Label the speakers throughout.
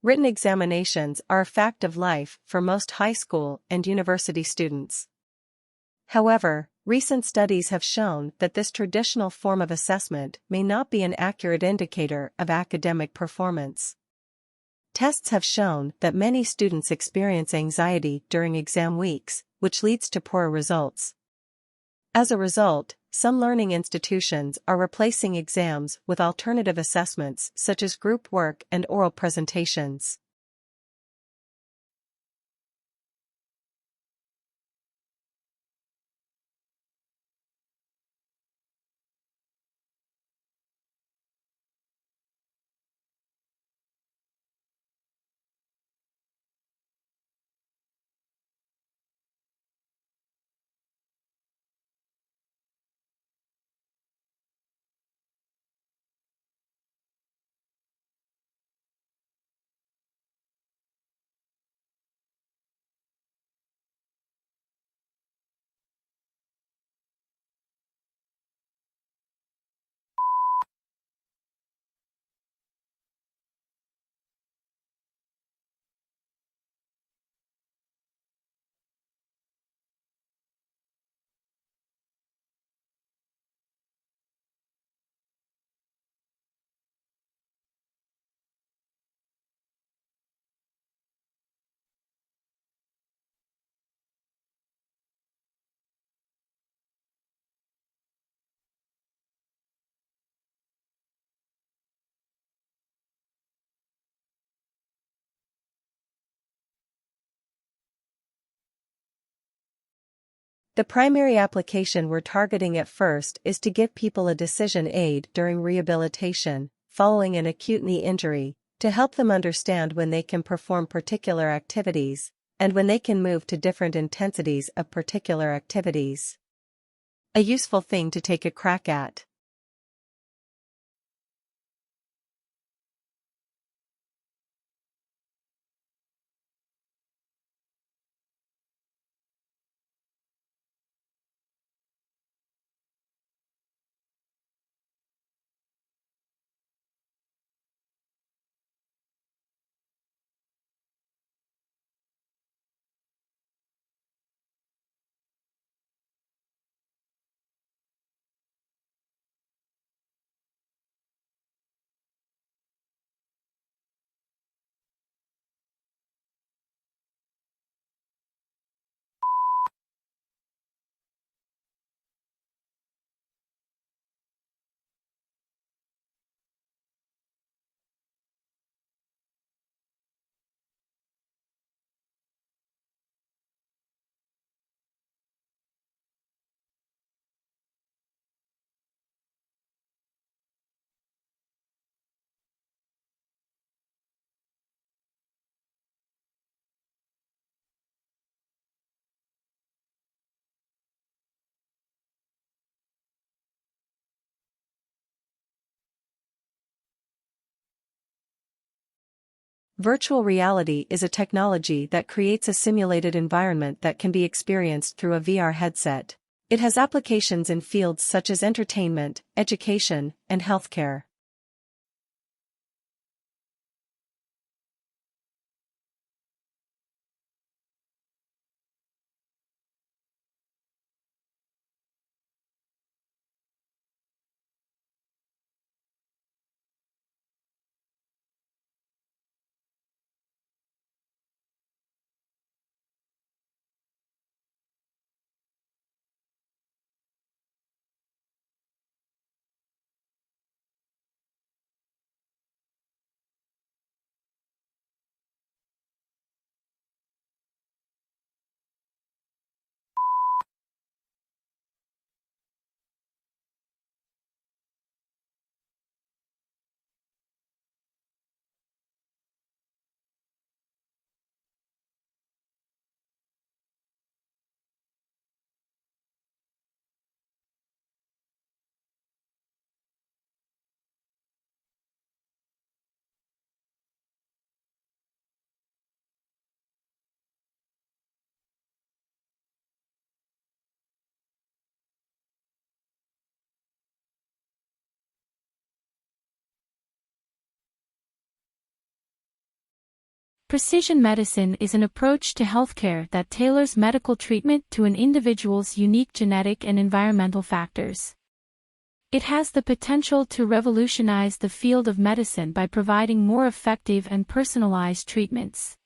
Speaker 1: Written examinations are a fact of life for most high school and university students. However, recent studies have shown that this traditional form of assessment may not be an accurate indicator of academic performance. Tests have shown that many students experience anxiety during exam weeks, which leads to poor results. As a result, some learning institutions are replacing exams with alternative assessments such as group work and oral presentations. The primary application we're targeting at first is to give people a decision aid during rehabilitation, following an acute knee injury, to help them understand when they can perform particular activities, and when they can move to different intensities of particular activities. A useful thing to take a crack at. Virtual reality is a technology that creates a simulated environment that can be experienced through a VR headset. It has applications in fields such as entertainment, education, and healthcare.
Speaker 2: Precision medicine is an approach to healthcare that tailors medical treatment to an individual's unique genetic and environmental factors. It has the potential to revolutionize the field of medicine by providing more effective and personalized treatments.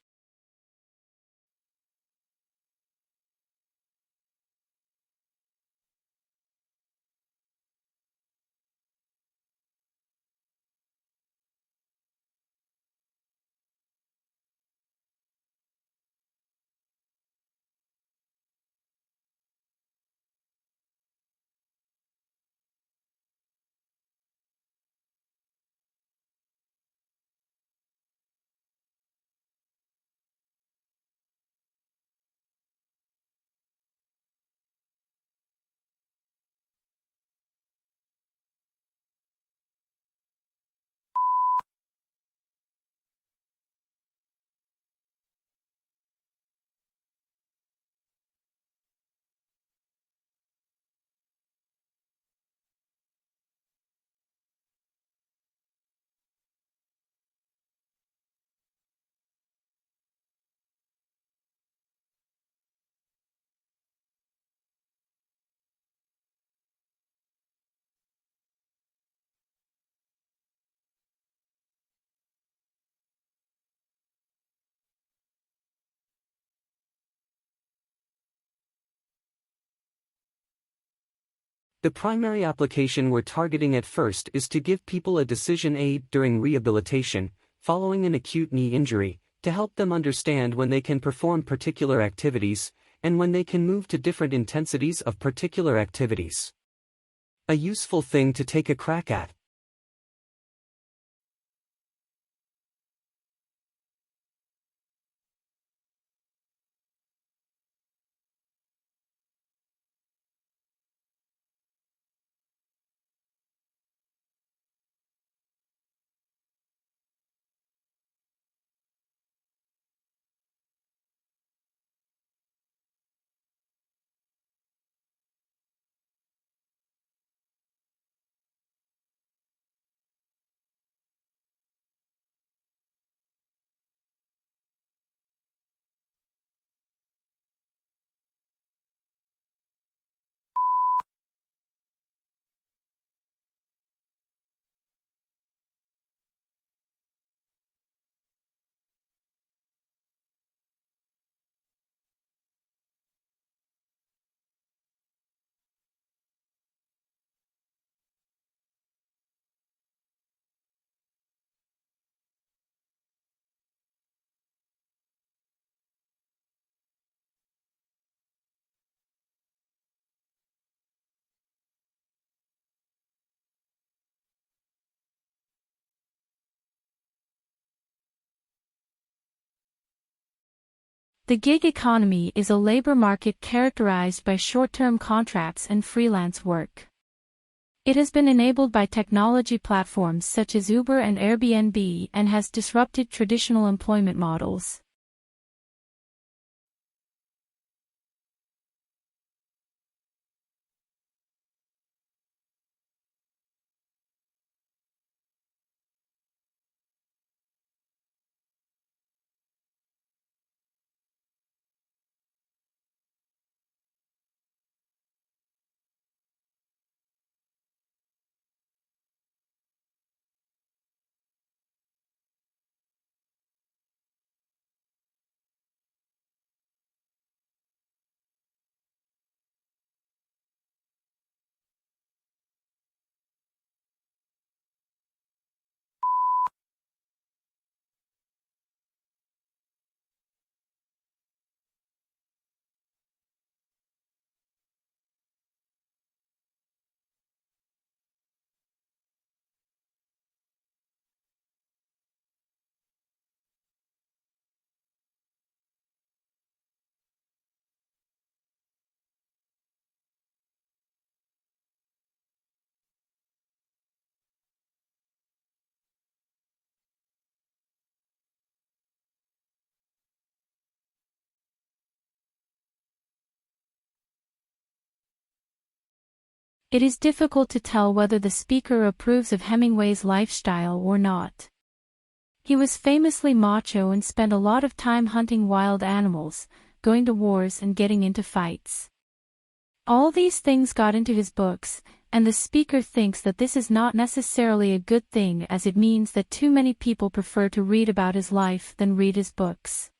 Speaker 3: The primary application we're targeting at first is to give people a decision aid during rehabilitation, following an acute knee injury, to help them understand when they can perform particular activities, and when they can move to different intensities of particular activities. A useful thing to take a crack at.
Speaker 2: The gig economy is a labor market characterized by short-term contracts and freelance work. It has been enabled by technology platforms such as Uber and Airbnb and has disrupted traditional employment models. It is difficult to tell whether the speaker approves of Hemingway's lifestyle or not. He was famously macho and spent a lot of time hunting wild animals, going to wars and getting into fights. All these things got into his books, and the speaker thinks that this is not necessarily a good thing, as it means that too many people prefer to read about his life than read his books.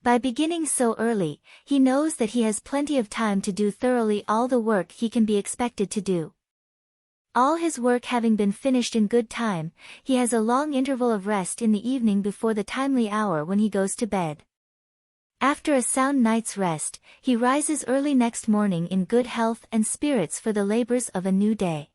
Speaker 4: By beginning so early, he knows that he has plenty of time to do thoroughly all the work he can be expected to do. All his work having been finished in good time, he has a long interval of rest in the evening before the timely hour when he goes to bed. After a sound night's rest, he rises early next morning in good health and spirits for the labors of a new day.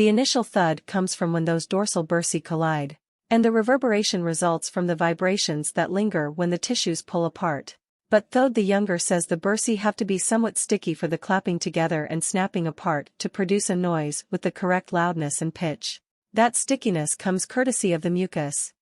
Speaker 1: The initial thud comes from when those dorsal bursae collide, and the reverberation results from the vibrations that linger when the tissues pull apart. But Thode the Younger says the bursae have to be somewhat sticky for the clapping together and snapping apart to produce a noise with the correct loudness and pitch. That stickiness comes courtesy of the mucus.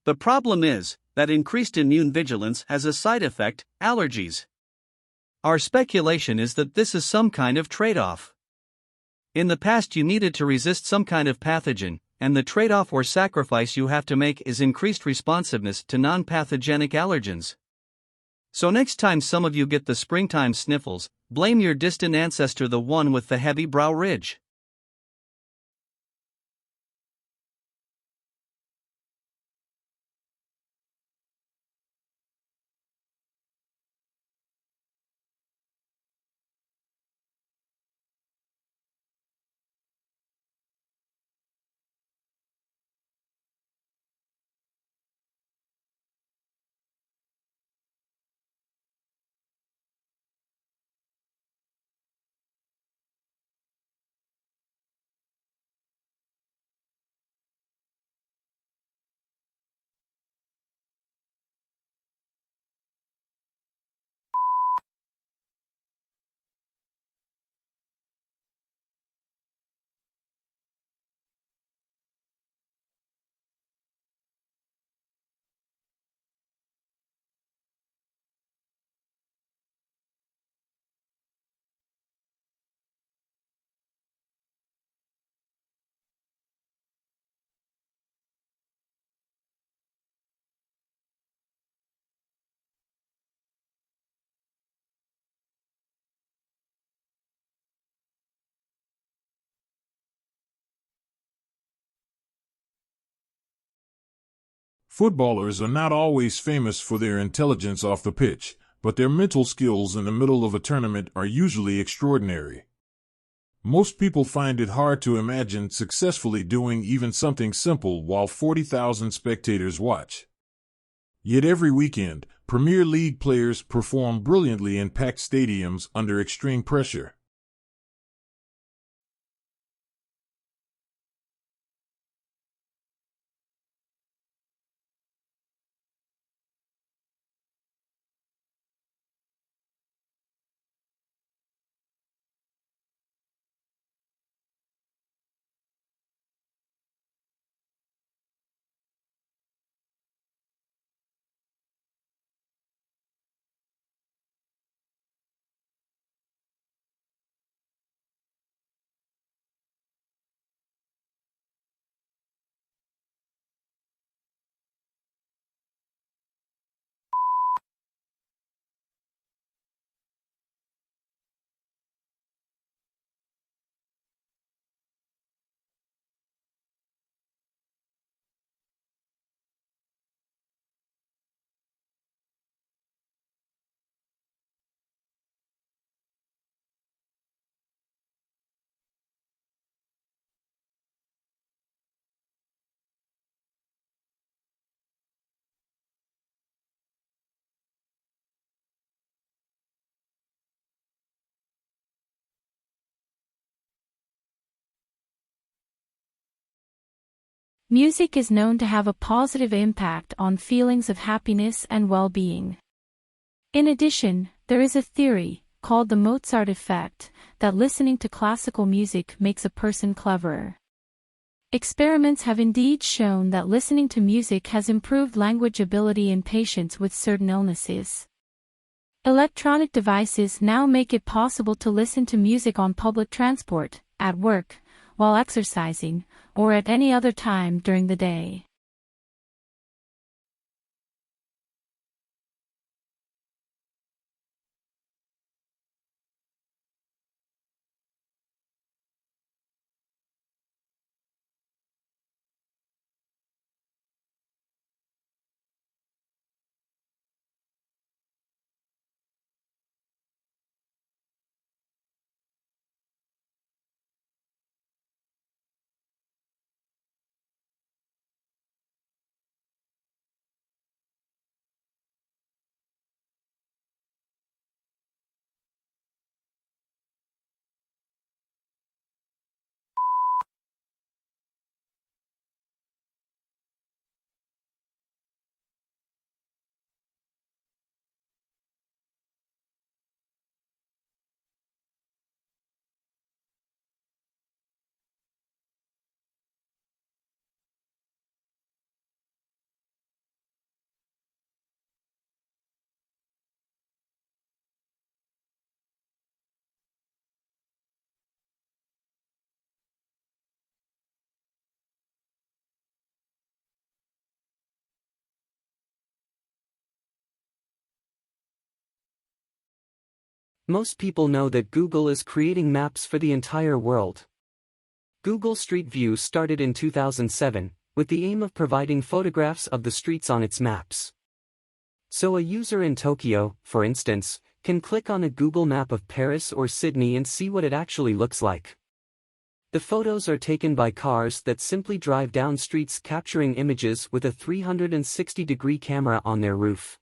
Speaker 5: The problem is that increased immune vigilance has a side effect: allergies. Our speculation is that this is some kind of trade-off. In the past, you needed to resist some kind of pathogen, and the trade-off or sacrifice you have to make is increased responsiveness to non-pathogenic allergens. So next time some of you get the springtime sniffles, blame your distant ancestor, the one with the heavy brow ridge.
Speaker 6: Footballers are not always famous for their intelligence off the pitch, but their mental skills in the middle of a tournament are usually extraordinary. Most people find it hard to imagine successfully doing even something simple while 40,000 spectators watch. Yet every weekend, Premier League players perform brilliantly in packed stadiums under extreme pressure.
Speaker 2: Music is known to have a positive impact on feelings of happiness and well-being. In addition, there is a theory, called the Mozart effect, that listening to classical music makes a person cleverer. Experiments have indeed shown that listening to music has improved language ability in patients with certain illnesses. Electronic devices now make it possible to listen to music on public transport, at work, while exercising, or at any other time during the day.
Speaker 3: Most people know that Google is creating maps for the entire world. Google Street View started in 2007, with the aim of providing photographs of the streets on its maps. So a user in Tokyo, for instance, can click on a Google map of Paris or Sydney and see what it actually looks like. The photos are taken by cars that simply drive down streets, capturing images with a 360-degree camera on their roof.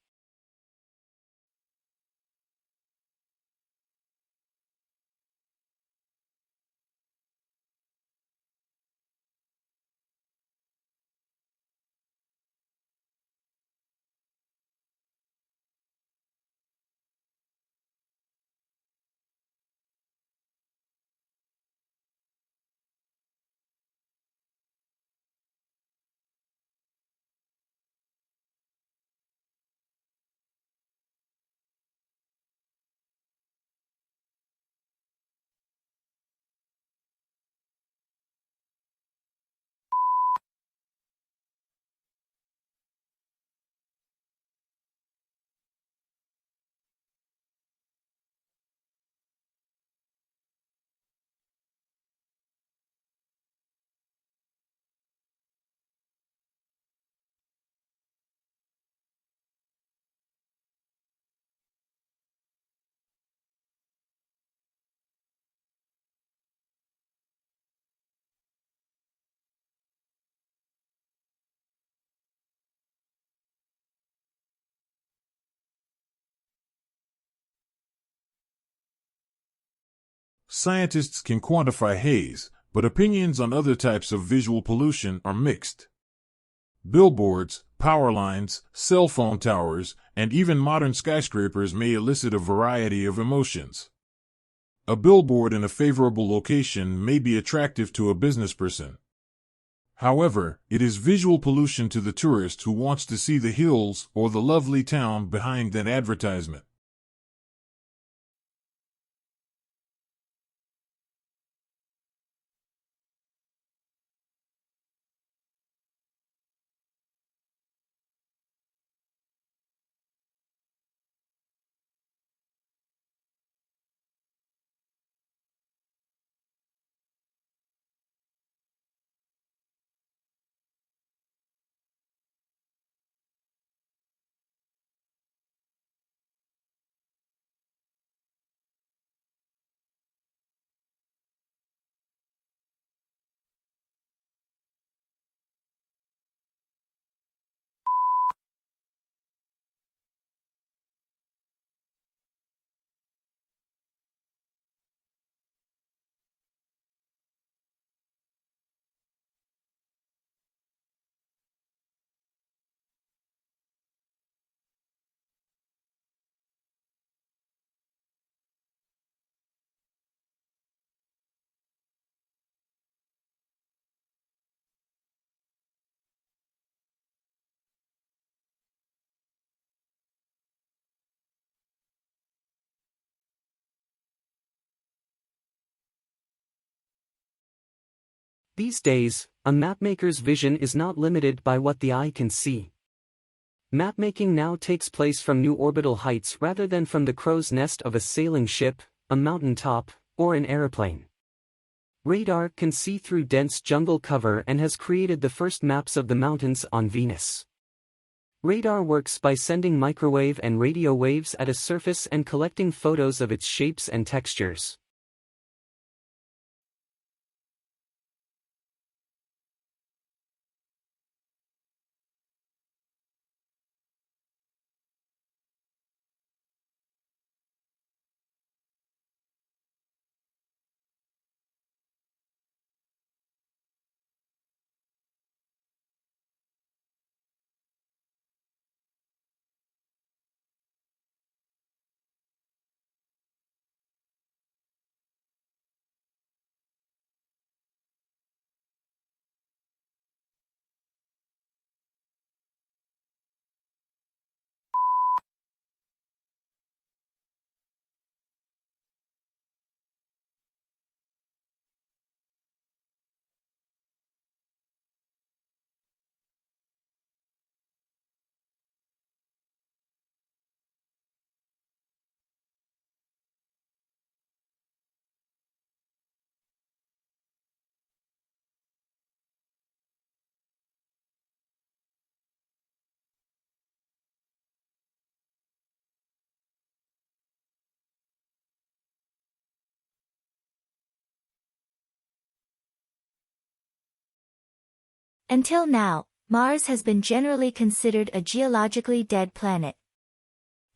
Speaker 6: Scientists can quantify haze, but opinions on other types of visual pollution are mixed. Billboards, power lines, cell phone towers, and even modern skyscrapers may elicit a variety of emotions. A billboard in a favorable location may be attractive to a business person. However, it is visual pollution to the tourist who wants to see the hills or the lovely town behind that advertisement.
Speaker 3: These days, a mapmaker's vision is not limited by what the eye can see. Mapmaking now takes place from new orbital heights rather than from the crow's nest of a sailing ship, a mountain top, or an airplane. Radar can see through dense jungle cover and has created the first maps of the mountains on Venus. Radar works by sending microwave and radio waves at a surface and collecting photos of its shapes and textures.
Speaker 4: Until now, Mars has been generally considered a geologically dead planet.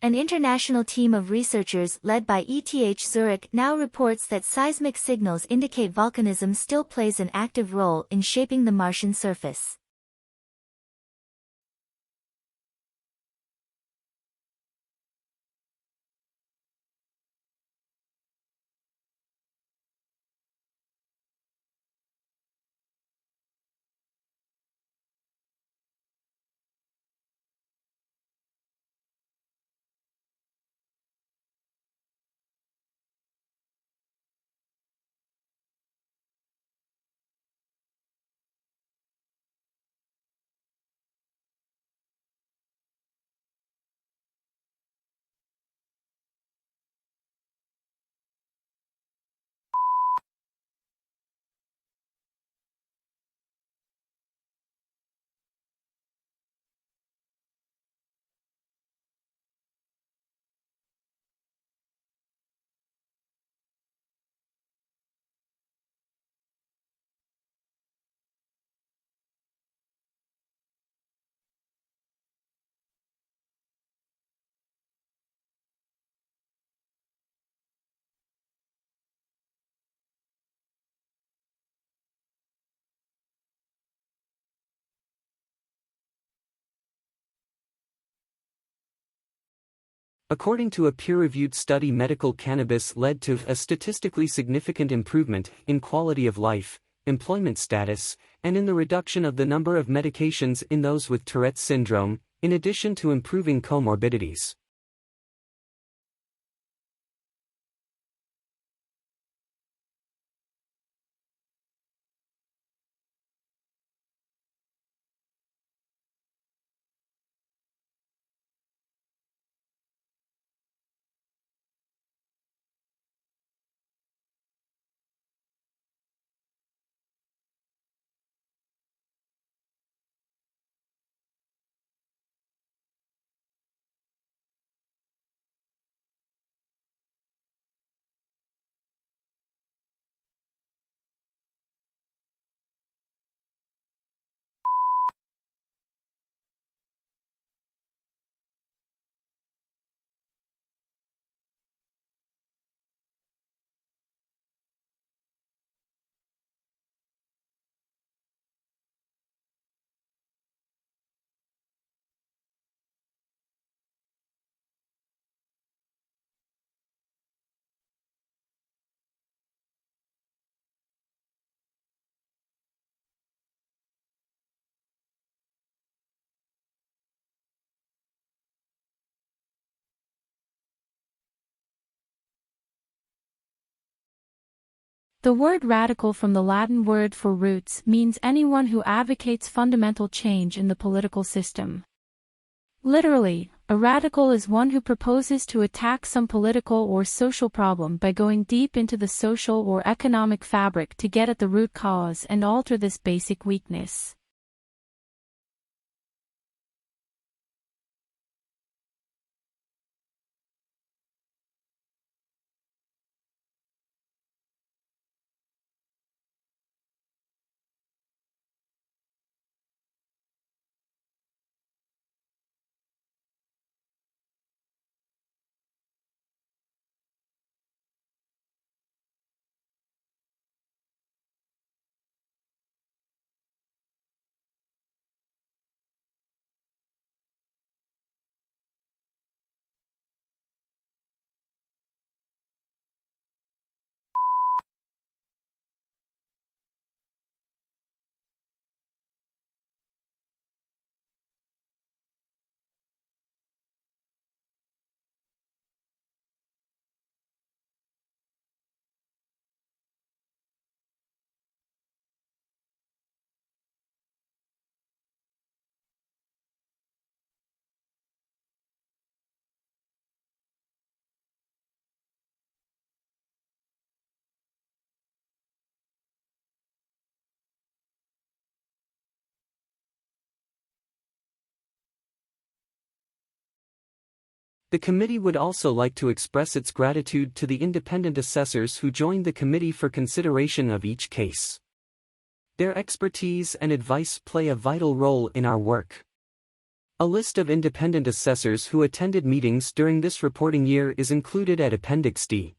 Speaker 4: An international team of researchers led by ETH Zurich now reports that seismic signals indicate volcanism still plays an active role in shaping the Martian surface.
Speaker 3: According to a peer-reviewed study, medical cannabis led to a statistically significant improvement in quality of life, employment status, and in the reduction of the number of medications in those with Tourette's syndrome, in addition to improving comorbidities.
Speaker 2: The word radical, from the Latin word for roots, means anyone who advocates fundamental change in the political system. Literally, a radical is one who proposes to attack some political or social problem by going deep into the social or economic fabric to get at the root cause and alter this basic weakness.
Speaker 3: The committee would also like to express its gratitude to the independent assessors who joined the committee for consideration of each case. Their expertise and advice play a vital role in our work. A list of independent assessors who attended meetings during this reporting year is included at Appendix D.